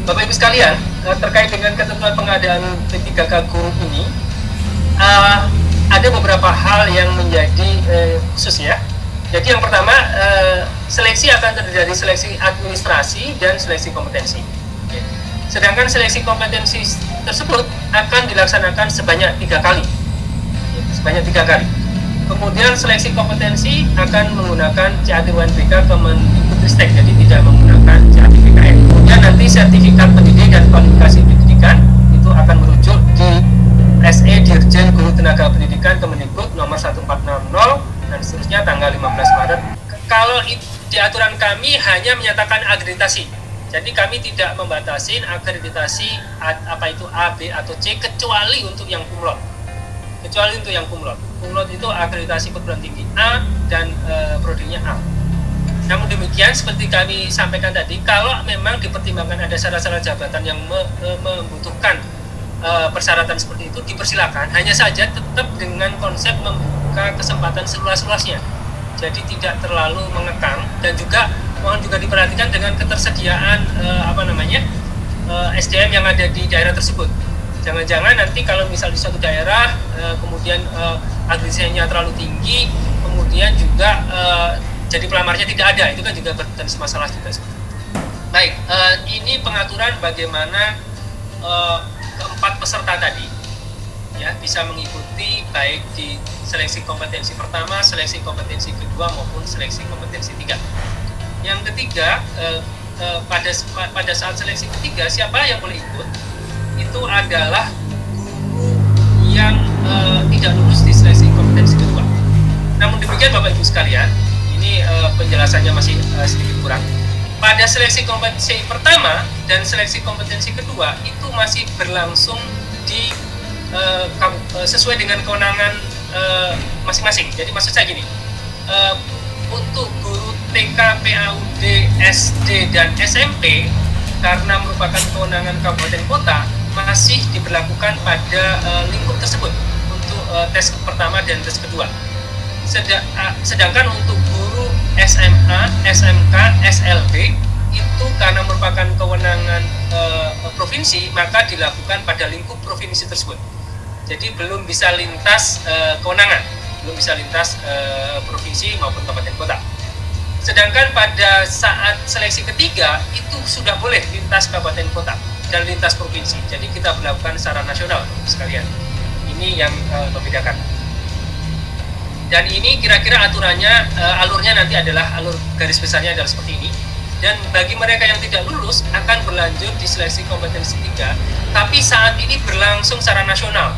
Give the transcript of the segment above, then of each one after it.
Bapak Ibu sekalian, terkait dengan ketentuan pengadaan P3K guru ini, ada beberapa hal yang menjadi khusus ya. Jadi yang pertama, seleksi akan terdiri dari seleksi administrasi dan seleksi kompetensi. Sedangkan seleksi kompetensi tersebut akan dilaksanakan sebanyak 3 kali. Kemudian seleksi kompetensi akan menggunakan CAT-UNBK Kemendikbudristek, jadi tidak menggunakan CAT-BKN. Kemudian nanti sertifikat pendidik dan kualifikasi pendidikan itu akan merujuk di SE Dirjen Guru Tenaga Pendidikan Kemendikbud nomor 1460 dan seterusnya tanggal 15 Maret. Kalau di aturan kami hanya menyatakan akreditasi. Jadi kami tidak membatasi akreditasi apa itu A, B atau C kecuali untuk yang kumlot. Kumlot itu akreditasi perguruan tinggi A dan prodinya A. Namun demikian, seperti kami sampaikan tadi, kalau memang dipertimbangkan ada syarat-syarat jabatan yang membutuhkan persyaratan seperti itu, dipersilakan. Hanya saja tetap dengan konsep membuka kesempatan seluas-luasnya. Jadi tidak terlalu mengekang, dan juga mohon juga diperhatikan dengan ketersediaan SDM yang ada di daerah tersebut. Jangan-jangan nanti kalau misal di suatu daerah kemudian akreditasinya terlalu tinggi, kemudian juga jadi pelamarnya tidak ada, itu kan juga berpotensi masalah juga. Baik, ini pengaturan bagaimana keempat peserta tadi ya bisa mengikuti baik di seleksi kompetensi pertama, seleksi kompetensi kedua maupun seleksi kompetensi 3. Yang ketiga, pada saat seleksi ketiga, siapa yang boleh ikut? Itu adalah guru yang tidak lulus di seleksi kompetensi kedua. Namun demikian Bapak Ibu sekalian, ini penjelasannya masih sedikit kurang. Pada seleksi kompetensi pertama dan seleksi kompetensi kedua itu masih berlangsung di sesuai dengan kewenangan masing-masing. Jadi maksud saya gini, untuk guru TK, PAUD, SD dan SMP karena merupakan kewenangan kabupaten kota masih diberlakukan pada lingkup tersebut untuk tes pertama dan tes kedua. Sedangkan untuk guru SMA, SMK, SLB itu karena merupakan kewenangan provinsi, maka dilakukan pada lingkup provinsi tersebut. Jadi belum bisa lintas kewenangan, belum bisa lintas provinsi maupun kabupaten kota. Sedangkan pada saat seleksi ketiga itu sudah boleh lintas kabupaten kota dan lintas provinsi. Jadi kita berlakukan secara nasional sekalian. Ini yang membedakan. Dan ini kira-kira aturannya, alurnya nanti adalah alur garis besarnya adalah seperti ini. Dan bagi mereka yang tidak lulus akan berlanjut di seleksi kompetensi 3, tapi saat ini berlangsung secara nasional.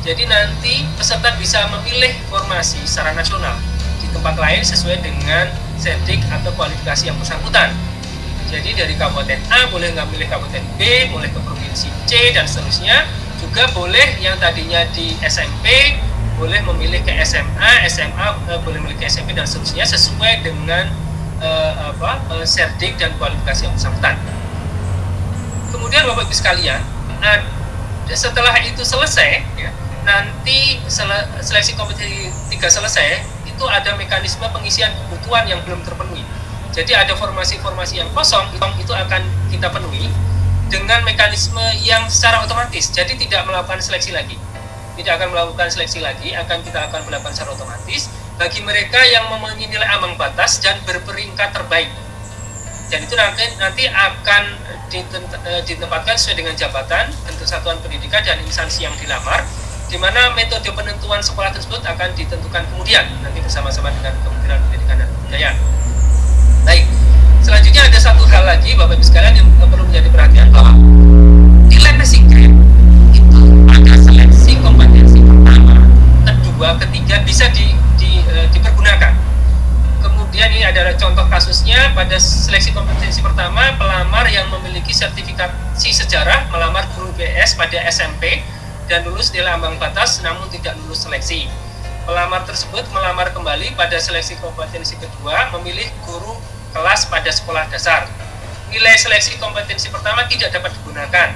Jadi nanti peserta bisa memilih formasi secara nasional di tempat lain sesuai dengan serdik atau kualifikasi yang bersangkutan. Jadi dari kabupaten A boleh nggak milih kabupaten B, boleh ke provinsi C dan seterusnya. Juga boleh yang tadinya di SMP boleh memilih ke SMA, boleh memilih ke SMP dan seterusnya sesuai dengan serdik dan kualifikasi yang bersangkutan. Kemudian Bapak Ibu sekalian, setelah itu selesai, ya, nanti seleksi kompetensi 3 selesai, itu ada mekanisme pengisian kebutuhan yang belum terpenuhi. Jadi ada formasi-formasi yang kosong, itu akan kita penuhi dengan mekanisme yang secara otomatis. Jadi tidak melakukan seleksi lagi. Tidak akan melakukan seleksi lagi, kita akan melakukan secara otomatis bagi mereka yang memenuhi nilai ambang batas dan berperingkat terbaik. Dan itu nanti akan ditempatkan sesuai dengan jabatan, bentuk satuan pendidikan dan instansi yang dilamar, di mana metode penentuan sekolah tersebut akan ditentukan kemudian nanti bersama-sama dengan Kementerian Pendidikan dan Kebudayaan. Baik, selanjutnya ada satu hal lagi Bapak Ibu sekalian yang perlu menjadi perhatian, bahwa nilai passing grade itu pada seleksi kompetensi pertama, kedua, ketiga bisa dipergunakan. Kemudian ini adalah contoh kasusnya pada seleksi kompetensi pertama, pelamar yang memiliki sertifikasi sejarah melamar guru BS pada SMP dan lulus nilai ambang batas namun tidak lulus seleksi. Pelamar tersebut melamar kembali pada seleksi kompetensi kedua, memilih guru kelas pada sekolah dasar. Nilai seleksi kompetensi pertama tidak dapat digunakan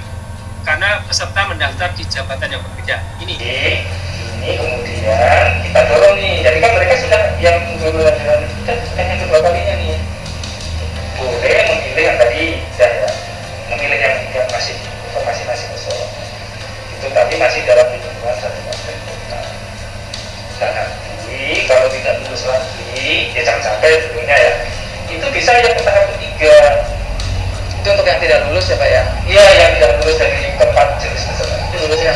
karena peserta mendaftar di jabatan yang berbeda. Ini kemudian kita dorong nih, jadi kan mereka sudah yang sudah yang kedua kalinya nih, boleh memilih yang tadi, memilih yang yang tidak lulus ya Pak ya? Iya, yang tidak lulus dari keempat jenis tersebut Itu lulusnya.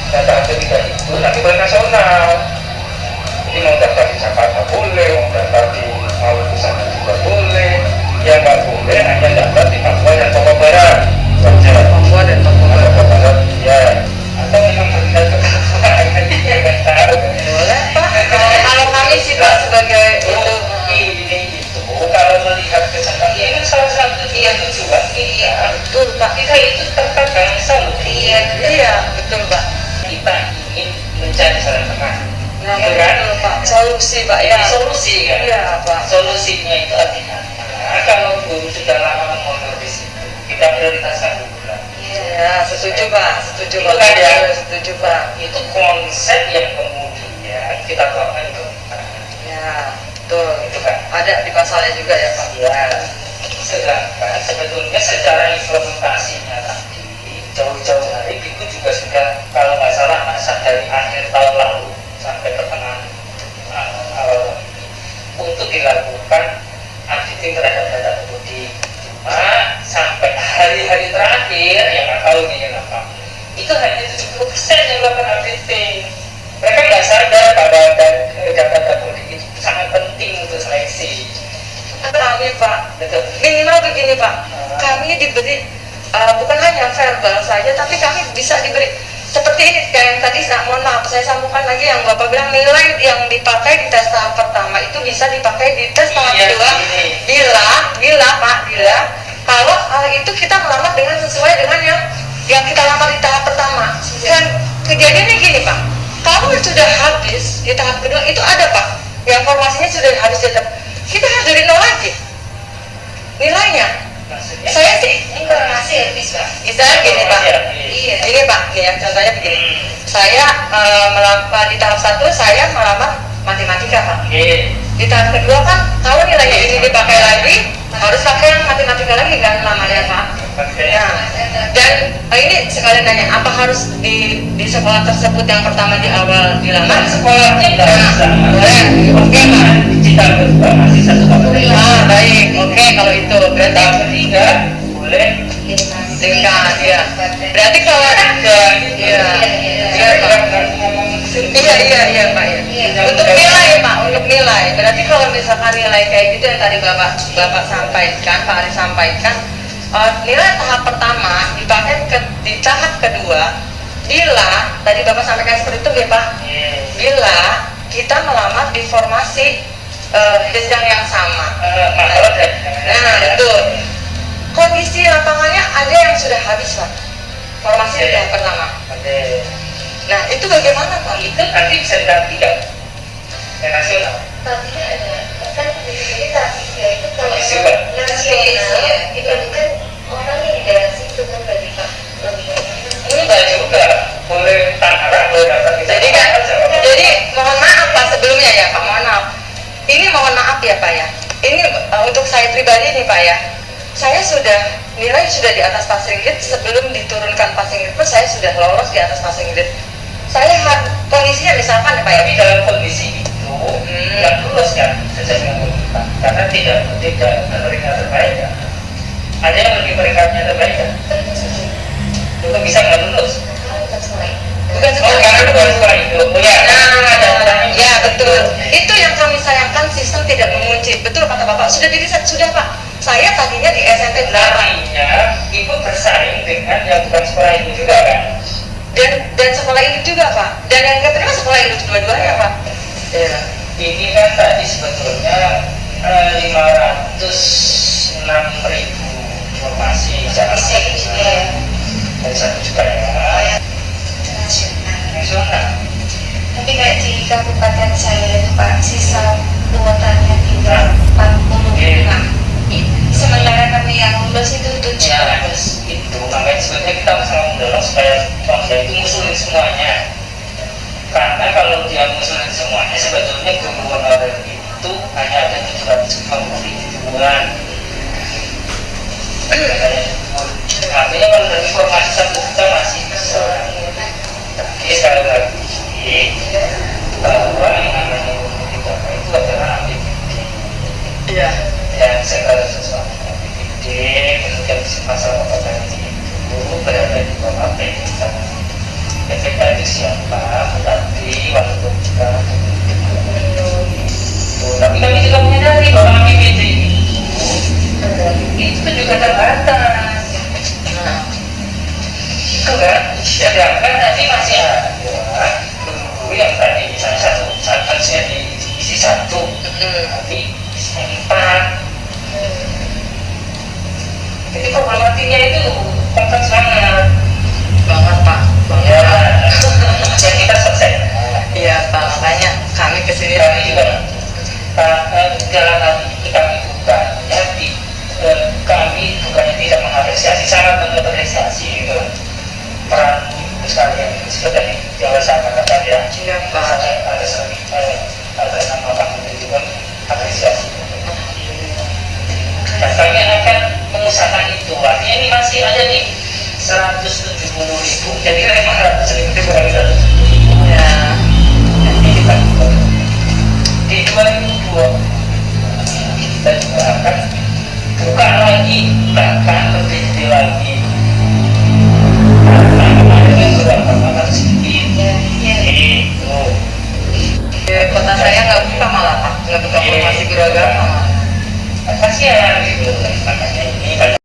data aktivitas itu nanti boleh nasional. Jadi mau daftar di Jakarta boleh, mau daftar di Maluku sana juga boleh. Yang nggak boleh hanya daftar di Papua dan Papua Barat saja. Papua dan Papua Barat ya. Atau memang berpindah ke Papua nggak tahu. boleh Pak. Kalau kami sih Pak sebagai itu Ini itu kalau melihat kesempatan ini kan salah satu tujuan kita. betul Pak. Kita itu tetap bangsa loh. Iya betul Pak. Kita ingin mencari jalan tengah. Nah Ya kan? betul Pak. Solusi Pak ya. Solusi kan? Iya Pak. Solusinya itu artinya kalau guru sudah lama mengontrol di situ, kita prioritaskan dulu lah. Ya setuju Pak. Setuju Itu Pak. kan ya? Setuju Pak. Itu konsep yang kemudian kita tuangkan ke Ya betul. itu kan. Ada di pasalnya juga ya Pak. Ya, sedangkan sebetulnya secara implementasinya tadi jauh-jauh hari itu juga sudah kalau nggak salah masa dari akhir tahun lalu sampai pertengahan awal untuk dilakukan auditing terhadap data pengemudi. Cuma sampai hari-hari terakhir yang nggak tahu nih kenapa itu hanya 70% yang melakukan auditing. Mereka nggak sadar bahwa data pengemudi itu sangat penting untuk seleksi. Kami Pak, Betul. minimal begini Pak, kami diberi bukan hanya verbal saja, tapi kami bisa diberi seperti ini kayak yang tadi. Mohon maaf, saya sambungkan lagi yang Bapak bilang nilai yang dipakai di tes tahap pertama itu bisa dipakai di tes tahap kedua bila kalau itu kita melamar dengan sesuai dengan yang kita lamar di tahap pertama. Dan kejadiannya gini Pak, kalau sudah habis di tahap kedua itu ada Pak, yang formasinya sudah habis di tahap, kita harus dari nol lagi nilainya. Maksudnya? Saya sih Informasi habis Pak. misalnya gini Pak, Iya. ini Pak, nih ya contohnya begini. Saya melamar di tahap 1 saya melamar matematika Pak. Oke. Di tahap kedua kan kalau nilainya ini dipakai lagi harus pakai yang matematika lagi kan lamarnya Pak. Nah, dan ini sekalian nanya, apa harus di sekolah tersebut yang pertama di awal dilamar? Sekolahnya nggak bisa. Boleh, oke Pak. Digital kedua masih satu kategori. Baik, oke kalau itu berarti Tahap ketiga boleh tingkat ya. Berarti kalau iya Pak ya. Untuk nilai Pak, untuk nilai. Berarti kalau misalkan nilai kayak gitu yang tadi Bapak sampaikan, Pak Ari sampaikan, nilai tahap pertama dipakai di tahap kedua bila tadi Bapak sampaikan seperti itu ya Pak. Bila kita melamar di formasi jenjang yang sama. Nah betul. Kondisi lapangannya ada yang sudah habis Pak. Formasi di tahap pertama. Nah itu bagaimana Pak? Itu nanti bisa diganti kan? Yang nasional. Tadinya ada kan di sini tahap 3 itu kalau Isi, Pak. nasional itu kan orang yang di daerah situ kan berarti Pak lebih Enggak juga. Boleh Tangerang, boleh daftar di Jadi kan, jadi mohon maaf Pak sebelumnya ya Pak, mohon maaf. Ini mohon maaf ya Pak ya. Ini untuk saya pribadi nih Pak ya. Saya sudah nilai sudah di atas passing grade, sebelum diturunkan passing grade pun saya sudah lolos di atas passing grade. Saya kondisinya misalkan ya Pak ya. Tapi dalam kondisi itu yang lulus kan sesuai dengan tuntutan. Karena tidak peringkat terbaik kan. Ada yang lebih peringkatnya terbaik kan? Untuk bisa nggak lulus. bukan sekolah. Bukan Oh, karena bukan sekolah itu. Oh ya, Ya betul. Itu yang kami sayangkan, sistem tidak mengunci. Betul kata Bapak. Sudah diriset sudah Pak. Saya tadinya di SMP 8 Artinya ibu bersaing dengan yang bukan sekolah itu juga kan? dan sekolah ini juga Pak. Dan yang keterima sekolah ini dua-duanya Pak. Ya. Ini kan tadi sebetulnya 506.000 informasi secara dari 1 juta ya. Nasional. Tapi kayak di kabupaten saya itu Pak sisa kuotanya tinggal 45. Sementara kami yang lulus itu 700. Ya, itu makanya sebetulnya kita masalah mendorong supaya Pemda itu ngusulin semuanya. Karena kalau dia ngusulin semuanya, sebetulnya guru honorer itu hanya ada 750 ribuan. Artinya kalau dari informasi 1 juta masih bisa. Tapi sekali lagi bahwa yang namanya itu adalah APBD. Iya. Dan segala sesuatu APBD masalah kompetensi itu berada di bawah PPK. PPK itu siapa? Tapi walaupun kita tapi kami juga menyadari bahwa APBD itu juga terbatas. Itu kan, sedangkan tadi masih ada guru yang tadi misalnya harusnya diisi satu, tapi empat. Jadi problematiknya itu kompleks banget. Pak. Ya, yang kita selesai. Iya Pak, makanya kami kesini Kami juga dalam itu kami bukan, tapi kami bukannya tidak mengapresiasi, sangat mengapresiasi gitu peran sekalian seperti yang saya katakan tadi ya. Iya Pak. Ada nama Pak Menteri juga apresiasi. Dan kami akan mengusahakan itu. Artinya ini masih ada di 170.000, jadi 500.000 kali 170.000. Ya. Nanti kita di 2020 kita juga akan buka lagi, bahkan lebih gede lagi. Karena kemarin itu berapa sedikit. Itu. Kota saya nggak buka malah Pak, nggak buka formasi guru agama. Kasihan gitu, makanya ini pada